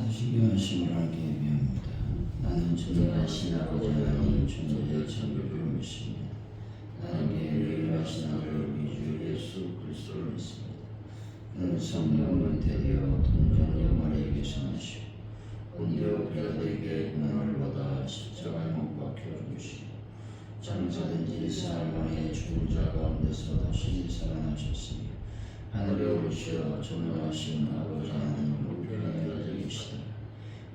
사도신경하심을 알게 비합니다. 나는 존재하신 아버지 하나님 존재의 창조주를 믿습니다. 나는 개인을 하신 아들 우리 주 예수 그리스도를 믿습니다. 그는 성령을 대되어 동정 영화를 계산하시고 본디오 빌라도에게 고난을 받아 십자가에 못 박혀 죽으시고 장사된 지 4일 만에 죽은 자 가운데서 다시 살아나셨으며 하늘에 오르시어 전능하신 아버지 하나님 우편에 앉으시다.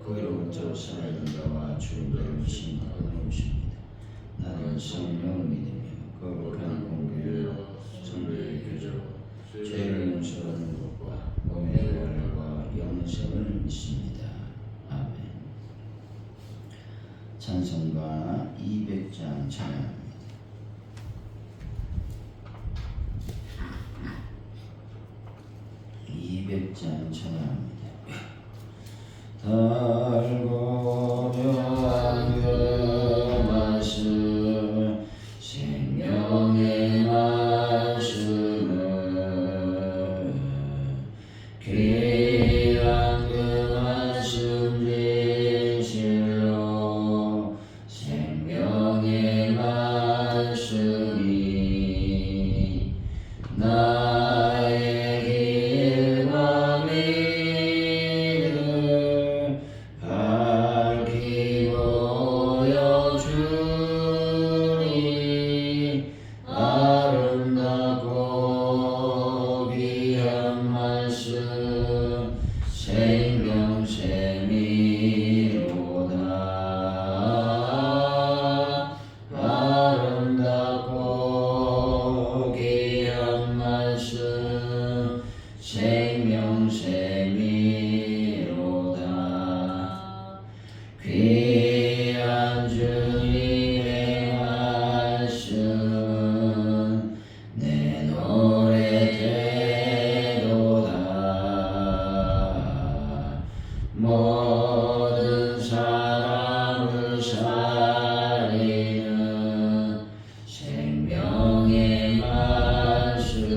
거기로부터 살아있는 자와 죽은 자를 심판하러 오십니다. 나는 성령을 믿으며 거룩한 공교회와 성도의 교제와 죄를 용서하는 것과 몸의 부활과 영생을 믿습니다. 아멘. 찬송가 200장 찬양합니다. 찬양합니다. 달고 묘한 그 말씀 생명의 말씀을 귀한 그 말씀 진실로 생명의 말씀이 나의 길과 믿음 밝히 보여주니 아름답고 귀한 말씀 생명샘이로다. 아름답고 귀한 말씀 생명샘이로다. 귀한 주님의 말씀 내 노래 되도다. 모든 사람을 살리는 생명의 말씀은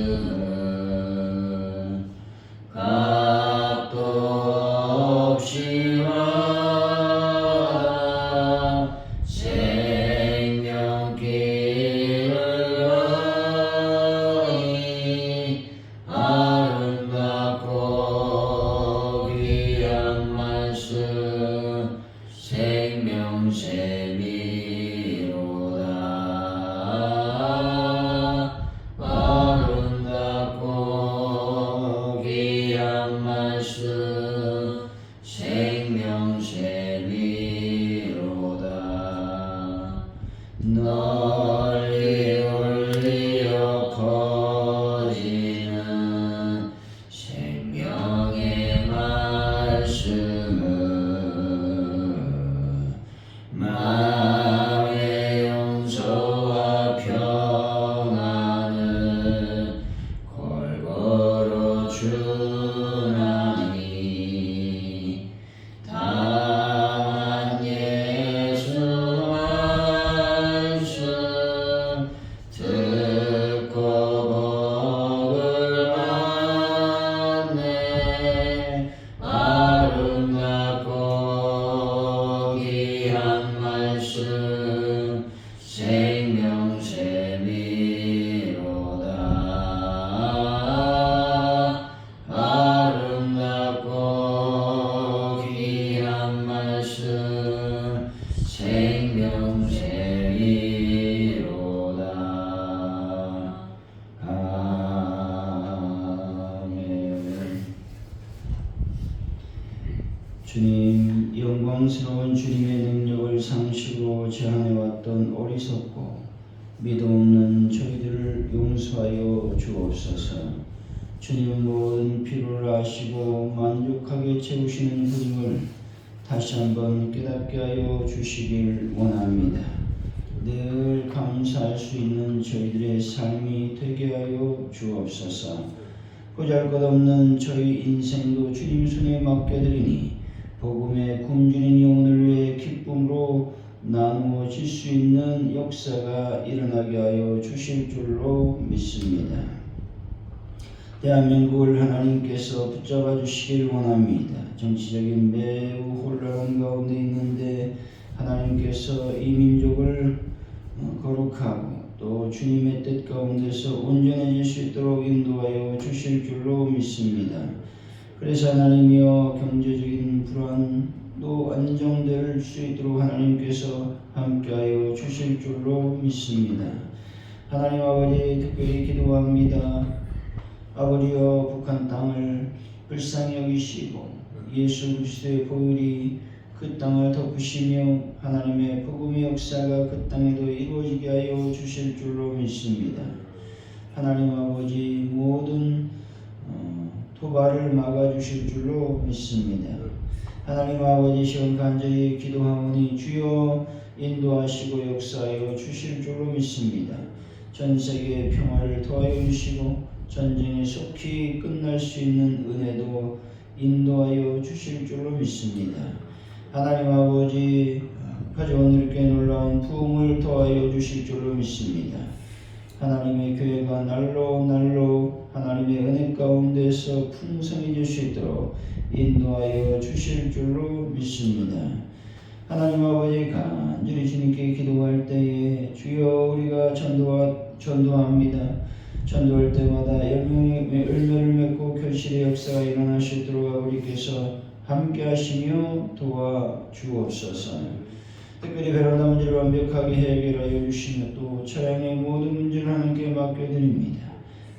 값도 없이 와라. 생명길을 여니 아름답고 귀한 말씀 생명샘이로다. 아름답고 귀한 말씀 생명샘이로다. 널리 울리어 커지는 생명의 말씀은 마음의 용서와 평안을 골고루 주나니 다만 예수 말씀 듣고 복을 받네. 아름답고 귀한 말씀 생명샘이로다. 아름답고 귀한 말씀 생명샘이로다. 아멘. 주님, 영광스러운 주님의 능력을 상식으로 제한해왔던 어리석고 믿음 없는 저희들을 용서하여 주옵소서. 주님 모든 필요를 아시고 만족하게 채우시는 그림을 다시 한번 깨닫게 하여 주시길 원합니다. 늘 감사할 수 있는 저희들의 삶이 되게 하여 주옵소서. 보잘것없는 저희 인생도 주님 손에 맡겨드리니 복음의 굶주린 영혼을 위해 기쁨으로 나누어질 수 있는 역사가 일어나게 하여 주실 줄로 믿습니다. 대한민국을 하나님께서 붙잡아 주시길 원합니다. 정치적인 매우 혼란 가운데 있는데 하나님께서 이 민족을 거룩하고 또 주님의 뜻 가운데서 온전해질 수 있도록 인도하여 주실 줄로 믿습니다. 그래서 하나님이여 경제적인 불안도 안정될 수 있도록 하나님께서 함께하여 주실 줄로 믿습니다. 하나님 아버지 특별히 기도합니다. 아버지여 북한 땅을 불쌍히 여기시고 예수 그리스도의 보혈이 그 땅을 덮으시며 하나님의 복음의 역사가 그 땅에도 이루어지게 하여 주실 줄로 믿습니다. 하나님 아버지 모든 도발을 막아주실 줄로 믿습니다. 하나님 아버지 시험 간절히 기도하오니 주여 인도하시고 역사하여 주실 줄로 믿습니다. 전 세계의 평화를 더하여 주시고 전쟁이 속히 끝날 수 있는 은혜도 인도하여 주실 줄로 믿습니다. 하나님 아버지 가져오늘께 놀라운 부흥을 더하여 주실 줄로 믿습니다. 하나님의 교회가 날로 하나님의 은혜 가운데서 풍성해질 수 있도록 인도하여 주실 줄로 믿습니다. 하나님 아버지 간절히 주님께 기도할 때에 주여 우리가 전도합니다. 전도할 때마다 열매를 맺고 결실의 역사가 일어날 수 있도록 아버지께서 함께 하시며 도와주옵소서. 특별히 베란다 문제를 완벽하게 해결하여 주시며 또 차량의 모든 문제를 하나님께 맡겨드립니다.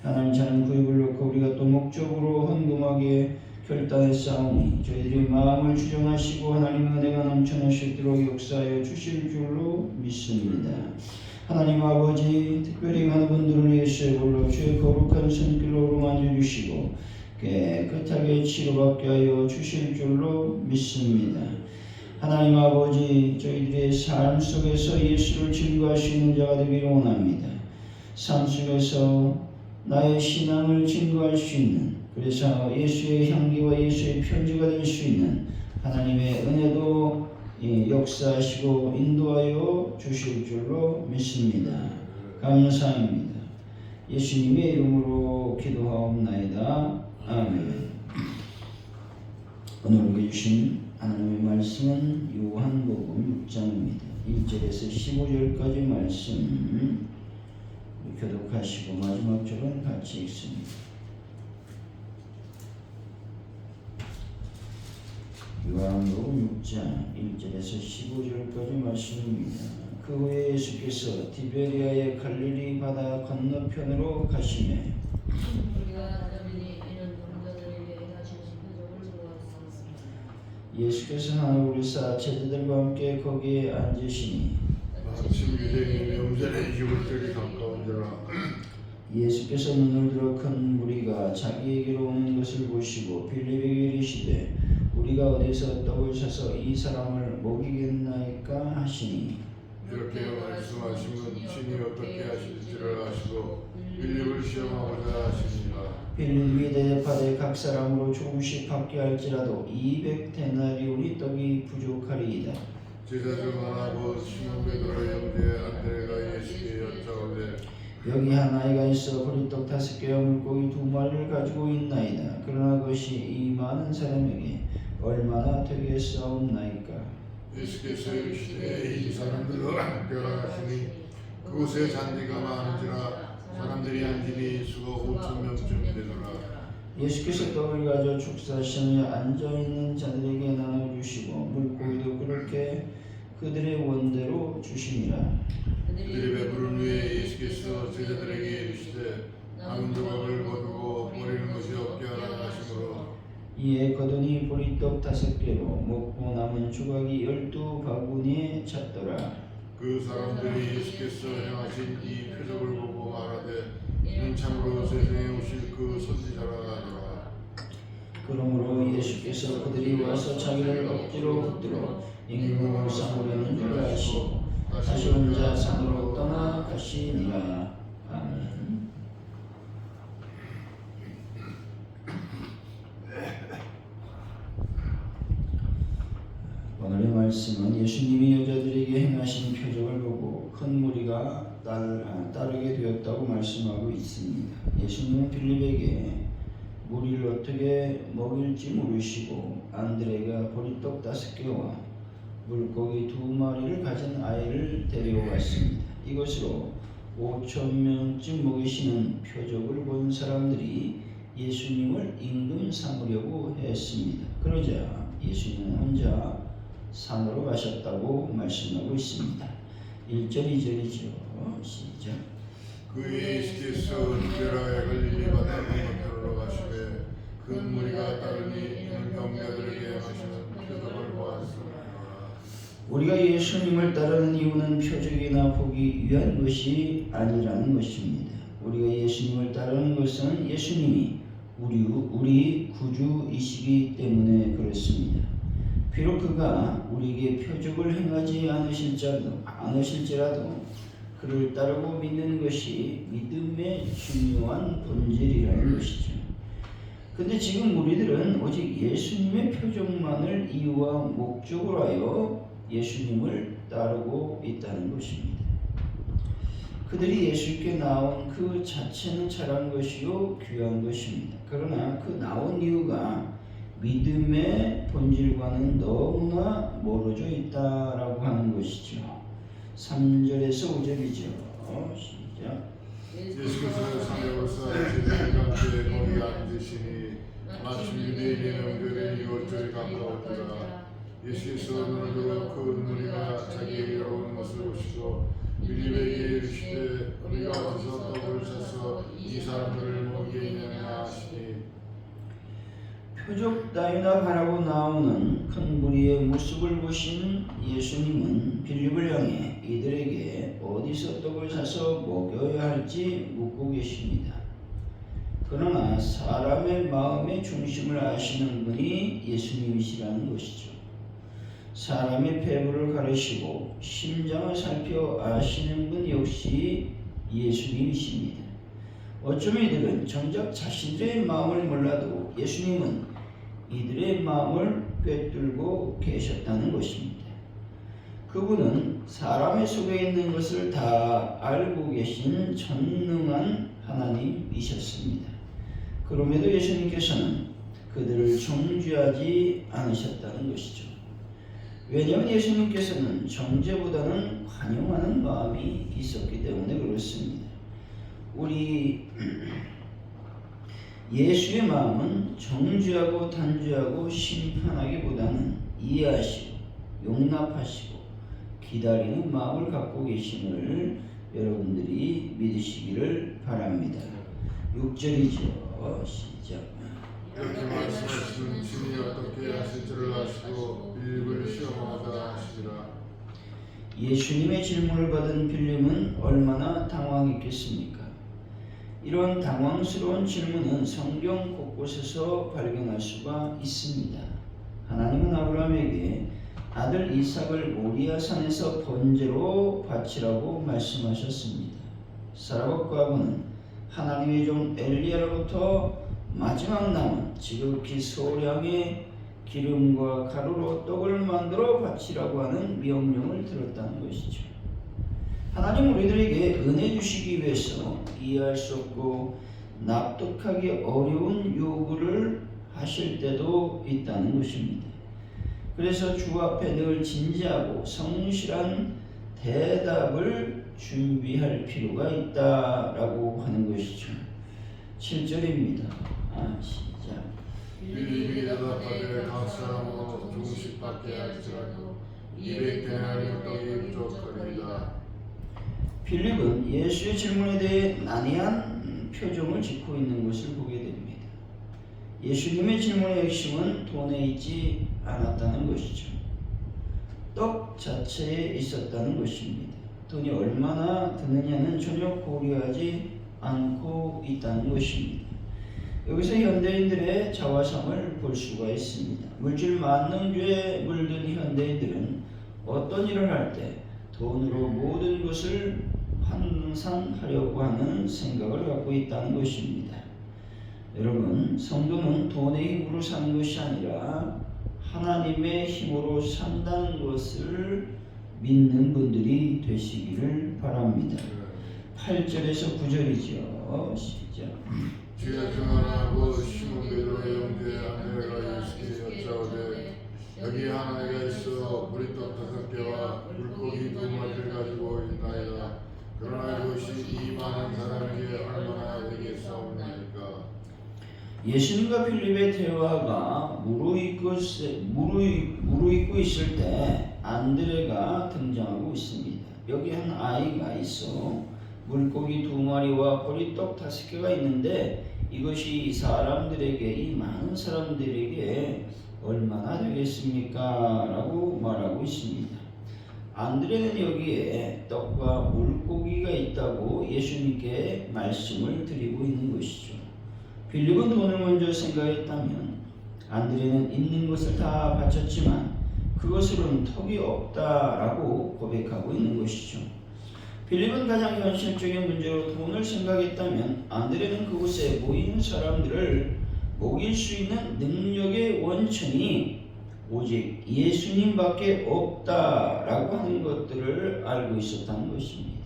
하나님 차량 구입을 놓고 우리가 또 목적으로 헌금하게 결단했사오니 저희들이 마음을 주정하시고 하나님의 은혜가 넘쳐날 수 있도록 역사하여 주실 줄로 믿습니다. 하나님 아버지 특별히 많은 분들을 예수의 볼로 주의 거룩한 손길로 어루만져 주시고 깨끗하게 치료받게 하여 주실 줄로 믿습니다. 하나님 아버지 저희들의 삶 속에서 예수를 증거할 수 있는 자가 되기를 원합니다. 삶 속에서 나의 신앙을 증거할 수 있는 그래서 예수의 향기와 예수의 편지가 될 수 있는 하나님의 은혜도 역사하시고 인도하여 주실 줄로 믿습니다. 감사합니다. 예수님의 이름으로 기도하옵나이다. 아멘. 오늘 우리에게 주신 하나님의 말씀은 요한복음 6장입니다. 1절에서 15절까지 말씀 교독하시고 마지막 절은 같이 읽습니다. 요한복음 6장 1절에서 15절까지 말씀입니다. 그 후에 예수께서 디베리아의 갈릴리 바다 건너편으로 가시매 예수께서 하늘을 올리사 제자들과 함께 거기에 앉으시니 마침 유대인의 명절에 죽을 때이 가까운지라. 예수께서 눈을 들어 큰 무리가 자기에게로 오는 것을 보시고 빌립에게 이르시되 우리가 어디서 떡을 사서 이 사람을 먹이겠나이까 하시니 이렇게 말씀하시면 친히 어떻게 하실지를 아시고 빌립을 시험하고자 하시니라. 빌립이 대접하되 각 사람으로 조금씩 받게 할지라도 200데나리온이 떡이 부족하리이다. 제자 중 하나 곧 시몬 베드로의 형제 안드레가 예수께 여짜오되 여기 한 아이가 있어 보리떡 5개와 물고기 2마리를 가지고 있나이다. 그러나 그것이 이 많은 사람에게 얼마나 되겠사옵나이까. 예수께서 이르시되 이 사람들을 벼락하시니 그곳에 잔디가 많은지라 사람들이 앉으니 수가 5,000명쯤 되더라. 예수께서 떡을 가져 축사하시며 앉아있는 자들에게 나눠주시고 물고기도 그렇게 그들의 원대로 주시니라. 그들이 배부른 후에 예수께서 제자들에게 이르시되 남은 조각을 거두고 버리는 것이 없게 하라 하시므로 이에 거두니 보리떡 5개로 먹고 남은 조각이 12바구니에 찼더라. 그 사람들이 예수께서 행하신 이 표적을 보고 말하되 이는 참으로 세상에 오실 그 선지자라 하더라. 그러므로 예수께서 그들이 와서 자기를 억지로 붙들어 임금을 삼으려는 줄 아시고 다시 혼자 산으로 떠나가시니라. 아멘. 오늘의 말씀은 예수님이 여자들에게 행하신 표적을 보고 큰 무리가 따르게 되었다고 말씀하고 있습니다. 예수님은 빌립에게 무리를 어떻게 먹일지 모르시고 안드레가 보리떡 5개와 물고기 2마리를 가진 아이를 데려왔습니다. 이것으로 5,000명쯤 먹이시는 표적을 본 사람들이 예수님을 임금 삼으려고 했습니다. 그러자 예수님은 혼자 산으로 가셨다고 말씀하고 있습니다. 1절 2절이죠. 시작. 그 예수께서 유대라의 갈릴리 바다 건너편으로 가시되 그 무리가 따르니 이는 병자들에게 하시는 표적을 보았으므로. 우리가 예수님을 따르는 이유는 표적이나 보기 위한 것이 아니라는 것입니다. 우리가 예수님을 따르는 것은 예수님이 우리 구주이시기 때문에 그렇습니다. 비록 그가 우리에게 표적을 행하지 않으실지라도 그를 따르고 믿는 것이 믿음의 중요한 본질이라는 것이죠. 근데 지금 우리들은 오직 예수님의 표적만을 이유와 목적으로 하여 예수님을 따르고 있다는 것입니다. 그들이 예수께 나온 그 자체는 잘한 것이요 귀한 것입니다. 그러나 그 나온 이유가 믿음의 본질과는 너무나 멀어져 있다라고 하는 것이죠. 3절에서 5절이죠. 시작. 예수께서 산에서 제자들과 함께 거기 앉으시니 마침 유대인의 명절에 6월절이 가까웠더라. 예수께서 눈을 들어 그 무리가 자기에게 오는 것을 보시고 빌립에게 이르시되 우리가 어디서 떡을 사서 이 사람들을 먹게 하느냐 하시니. 표적 따위나 바라고 나오는 큰 무리의 모습을 보신 예수님은 빌립을 향해 이들에게 어디서 떡을 사서 먹여야 할지 묻고 계십니다. 그러나 사람의 마음의 중심을 아시는 분이 예수님이시라는 것이죠. 사람의 배부를 가르시고 심장을 살펴 아시는 분 역시 예수님이십니다. 어쩌면 이들은 정작 자신들의 마음을 몰라도 예수님은 이들의 마음을 꿰뚫고 계셨다는 것입니다. 그분은 사람의 속에 있는 것을 다 알고 계신 전능한 하나님이셨습니다. 그럼에도 예수님께서는 그들을 정죄하지 않으셨다는 것이죠. 왜냐하면 예수님께서는 정죄보다는 관용하는 마음이 있었기 때문에 그렇습니다. 우리 예수의 마음은 정죄하고 단죄하고 심판하기보다는 이해하시고 용납하시고 기다리는 마음을 갖고 계심을 여러분들이 믿으시기를 바랍니다. 6절이죠. 시작. 이렇게 말씀하시는 주님이 어떻게 하실 줄을 아시고 빌립을 시험하다 하시리라. 예수님의 질문을 받은 빌립은 얼마나 당황했겠습니까? 이런 당황스러운 질문은 성경 곳곳에서 발견할 수가 있습니다. 하나님은 아브라함에게 아들 이삭을 모리아 산에서 번제로 바치라고 말씀하셨습니다. 사라봇 과부는 하나님의 종 엘리야로부터 마지막 남은 지극히 소량의 기름과 가루로 떡을 만들어 바치라고 하는 명령을 들었다는 것이죠. 하나님 우리들에게 은혜 주시기 위해서 이해할 수 없고 납득하기 어려운 요구를 하실 때도 있다는 것입니다. 그래서 주 앞에 늘 진지하고 성실한 대답을 준비할 필요가 있다라고 하는 것이죠. 7절입니다. 시작. 빌립이 대답하되 각 사람으로 조금씩 받게 할지라도 200데나리온 떡이 부족하리이다. 빌립은 예수의 질문에 대해 난해한 표정을 짓고 있는 것을 보게 됩니다. 예수님의 질문의 핵심은 돈에 있지 않았다는 것이죠. 떡 자체에 있었다는 것입니다. 돈이 얼마나 드느냐는 전혀 고려하지 않고 있다는 것입니다. 여기서 현대인들의 자화상을 볼 수가 있습니다. 물질 만능주에 물든 현대인들은 어떤 일을 할 때 돈으로 모든 것을 환산하려고 하는 생각을 갖고 있다는 것입니다. 여러분, 성도는 돈의 힘으로 사는 것이 아니라 하나님의 힘으로 산다는 것을 믿는 분들이 되시기를 바랍니다. 8절에서 9절이죠. 시작. 주여 증언하고 시몬 베드로의 형제 안드레가 예수께 여짜오되 여기 하나가 있어 보리떡 5개와 물고기 2마리를 가지고 있나이다. 그러나 이것이 이 많은 사람에게 얼마나 되겠사옵나이까. 예수님과 빌립의 대화가 무르익고 있을 때 안드레가 등장하고 있습니다. 여기 한 아이가 있어 물고기 2마리와 보리떡 5개가 있는데 이것이 이 사람들에게, 이 많은 사람들에게 얼마나 되겠습니까? 라고 말하고 있습니다. 안드레는 여기에 떡과 물고기가 있다고 예수님께 말씀을 드리고 있는 것이죠. 빌립은 돈을 먼저 생각했다면 안드레는 있는 것을 다 바쳤지만 그것으로는 턱이 없다라고 고백하고 있는 것이죠. 빌립은 가장 현실적인 문제로 돈을 생각했다면 안드레는 그곳에 모인 사람들을 먹일 수 있는 능력의 원천이 오직 예수님밖에 없다라고 하는 것들을 알고 있었다는 것입니다.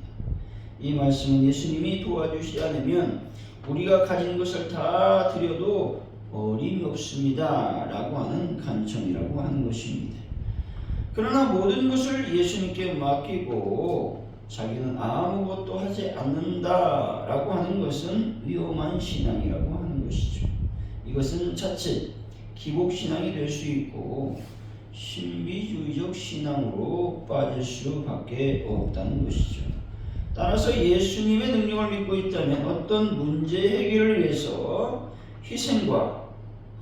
이 말씀은 예수님이 도와주시지 않으면 우리가 가진 것을 다 드려도 어림없습니다 라고 하는 간청이라고 하는 것입니다. 그러나 모든 것을 예수님께 맡기고 자기는 아무것도 하지 않는다라고 하는 것은 위험한 신앙이라고 하는 것이죠. 이것은 자칫 기복신앙이 될 수 있고 신비주의적 신앙으로 빠질 수밖에 없다는 것이죠. 따라서 예수님의 능력을 믿고 있다면 어떤 문제 해결을 위해서 희생과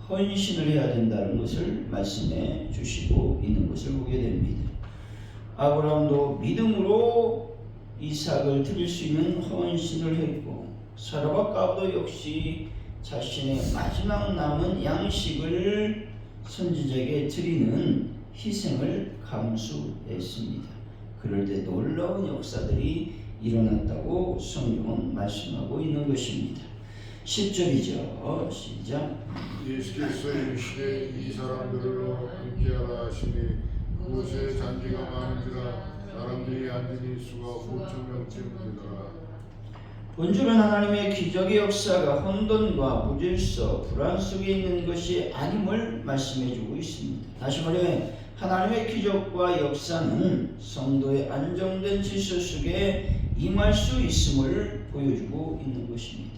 헌신을 해야 된다는 것을 말씀해 주시고 있는 것을 보게 됩니다. 아브라함도 믿음으로 이삭을 드릴 수 있는 헌신을 했고 사라밧가도 역시 자신의 마지막 남은 양식을 선지자에게 드리는 희생을 감수했습니다. 그럴 때 놀라운 역사들이 일어났다고 성경은 말씀하고 있는 것입니다. 10절이죠. 시작. 예수께서 이르시되 이 사람들로 함께하라 하시니 그곳에 잔디가 많은지라 사람들이 앉은 수가 5,000명쯤 되더라. 본줄은 하나님의 기적의 역사가 혼돈과 무질서, 불안 속에 있는 것이 아님을 말씀해주고 있습니다. 다시 말해 하나님의 기적과 역사는 성도의 안정된 질서 속에 임할 수 있음을 보여주고 있는 것입니다.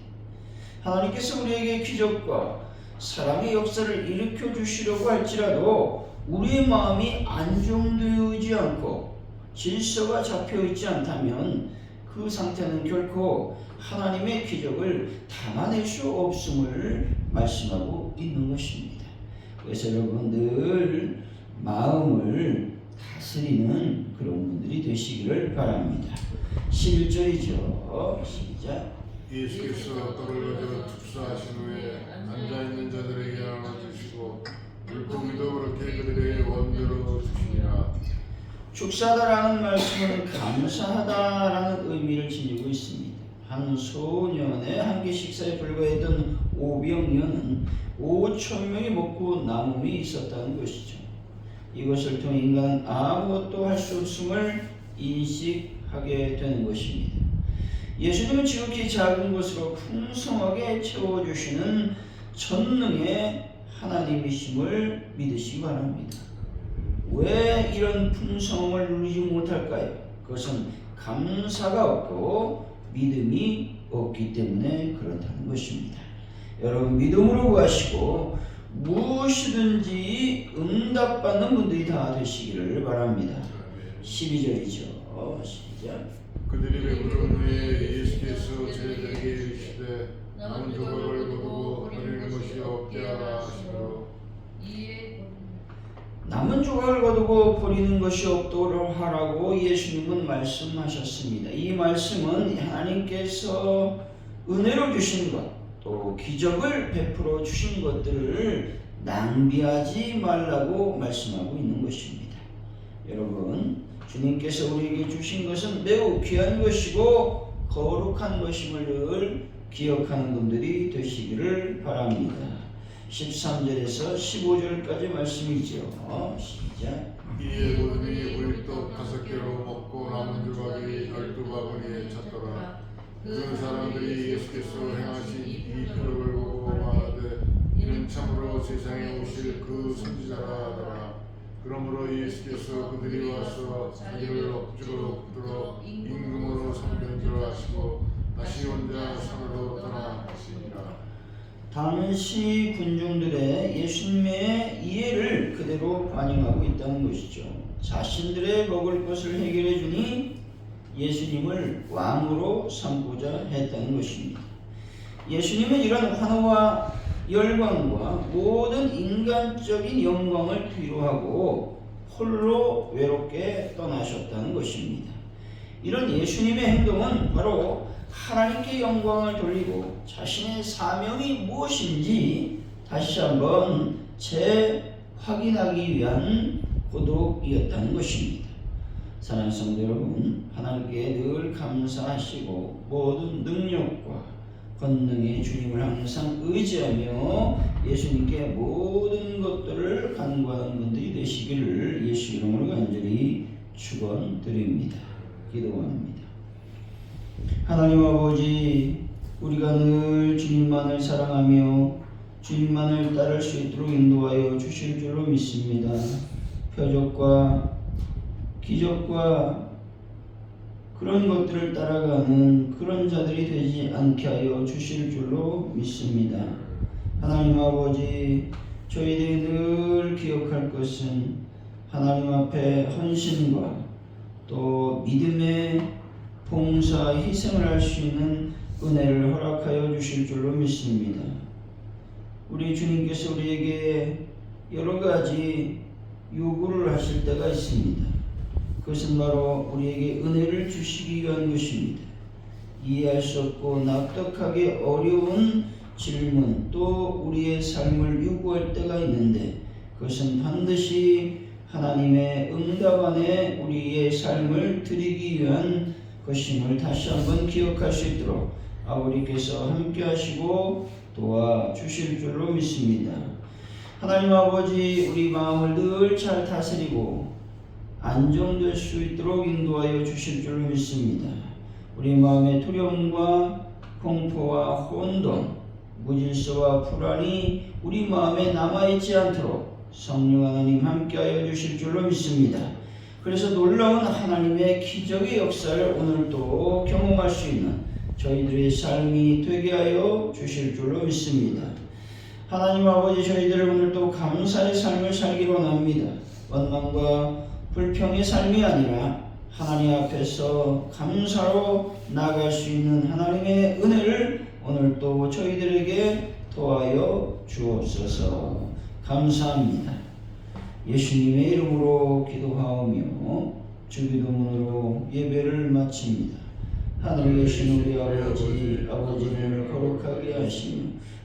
하나님께서 우리에게 기적과 사랑의 역사를 일으켜 주시려고 할지라도 우리의 마음이 안정되지 않고 질서가 잡혀 있지 않다면 그 상태는 결코 하나님의 기적을 담아낼 수 없음을 말씀하고 있는 것입니다. 그래서 여러분 늘 마음을 다스리는 그런 분들이 되시기를 바랍니다. 11절이죠. 시작. 예수께서 떡을 가져 축사하신 후에 앉아있는 자들에게 나눠주시고 물고기도 그렇게 그들의 원대로 주시니라. 축사하다라는 말씀은 감사하다라는 의미를 지니고 있습니다. 한 소년의 한 끼 식사에 불과했던 오병이어는 5,000명이 먹고 남음이 있었다는 것이죠. 이것을 통해 인간은 아무것도 할 수 없음을 인식하게 되는 것입니다. 예수님은 지극히 작은 것으로 풍성하게 채워주시는 전능의 하나님이심을 믿으시기 바랍니다. 왜 이런 풍성함을 누리지 못할까요? 그것은 감사가 없고 믿음이 없기 때문에 그렇다는 것입니다. 여러분 믿음으로 구하시고 무엇이든지 응답받는 분들이 다 되시기를 바랍니다. 12절이죠. 시작. 그들이 배부른 후에 예수께서 제자들에게 이르시되 남은 조각을 거두고 버리는 것이 없게 하라 하시므로 남은 조각을 거두고 버리는 것이 없도록 하라고 예수님은 말씀하셨습니다. 이 말씀은 하나님께서 은혜로 주신 것, 또 기적을 베풀어 주신 것들을 낭비하지 말라고 말씀하고 있는 것입니다. 여러분, 주님께서 우리에게 주신 것은 매우 귀한 것이고 거룩한 것임을 늘 기억하는 분들이 되시기를 바랍니다. 13절에서 15절까지 말씀이죠. 시작. 이에 모든이 보리떡 5개로 먹고 남은 조각이 12바구니에 찼더라. 그 사람들이 예수께서 행하신 이 표적을 보고 말하되 이는 참으로 세상에 오실 그 선지자라 하더라. 그러므로 예수께서 그들이 와서 자기를 억지로 붙들어 임금으로 섬긴 줄 아시고 다시 혼자 산으로 떠나가시니라. 당시 군중들의 예수님의 이해를 그대로 반영하고 있다는 것이죠. 자신들의 먹을 것을 해결해 주니 예수님을 왕으로 삼고자 했다는 것입니다. 예수님은 이런 환호와 열광과 모든 인간적인 영광을 뒤로하고 홀로 외롭게 떠나셨다는 것입니다. 이런 예수님의 행동은 바로 하나님께 영광을 돌리고 자신의 사명이 무엇인지 다시 한번 재확인하기 위한 고독이었다는 것입니다. 사랑하는 성도 여러분, 하나님께 늘 감사하시고 모든 능력과 권능의 주님을 항상 의지하며 예수님께 모든 것들을 간구하는 분들이 되시기를 예수 이름으로 간절히 축원드립니다. 기도합니다. 하나님 아버지, 우리가 늘 주님만을 사랑하며 주님만을 따를 수 있도록 인도하여 주실 줄로 믿습니다. 표적과 기적과 그런 것들을 따라가는 그런 자들이 되지 않게 하여 주실 줄로 믿습니다. 하나님 아버지, 저희들이 늘 기억할 것은 하나님 앞에 헌신과 또 믿음의 봉사, 희생을 할 수 있는 은혜를 허락하여 주실 줄로 믿습니다. 우리 주님께서 우리에게 여러 가지 요구를 하실 때가 있습니다. 그것은 바로 우리에게 은혜를 주시기 위한 것입니다. 이해할 수 없고 납득하기 어려운 질문, 또 우리의 삶을 요구할 때가 있는데 그것은 반드시 하나님의 응답 안에 우리의 삶을 드리기 위한 것임을 다시 한번 기억할 수 있도록 아버지께서 함께 하시고 도와주실 줄로 믿습니다. 하나님 아버지, 우리 마음을 늘 잘 다스리고 안정될 수 있도록 인도하여 주실 줄로 믿습니다. 우리 마음의 두려움과 공포와 혼돈, 무질서와 불안이 우리 마음에 남아있지 않도록 성령 하나님 함께하여 주실 줄로 믿습니다. 그래서 놀라운 하나님의 기적의 역사를 오늘도 경험할 수 있는 저희들의 삶이 되게 하여 주실 줄로 믿습니다. 하나님 아버지, 저희들을 오늘도 감사의 삶을 살기로 원합니다. 원망과 불평의 삶이 아니라 하나님 앞에서 감사로 나아갈 수 있는 하나님의 은혜를 오늘도 저희들에게 도와여 주옵소서. 감사합니다. 예수님의 이름으로 기도하오며 주기도문으로 예배를 마칩니다. 하늘에 계신 우리 아버지, 아버지를 거룩하게 하시며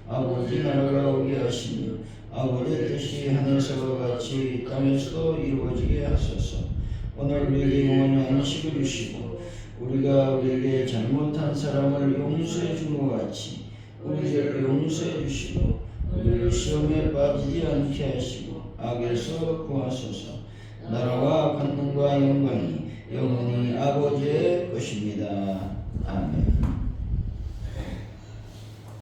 아버지 나라가 오게 하시며 아버지의 뜻이 하늘에서와 같이 땅에서도 이루어지게 하소서. 오늘 우리에게 영원한 안식을 주시고 우리가 우리에게 잘못한 사람을 용서해 준 것 같이 우리에게 용서해 주시고 우리를 시험에 빠지지 않게 하시고 악에서 구하소서. 나라와 권능과 영광이 영원히 아버지의 것입니다. 아멘.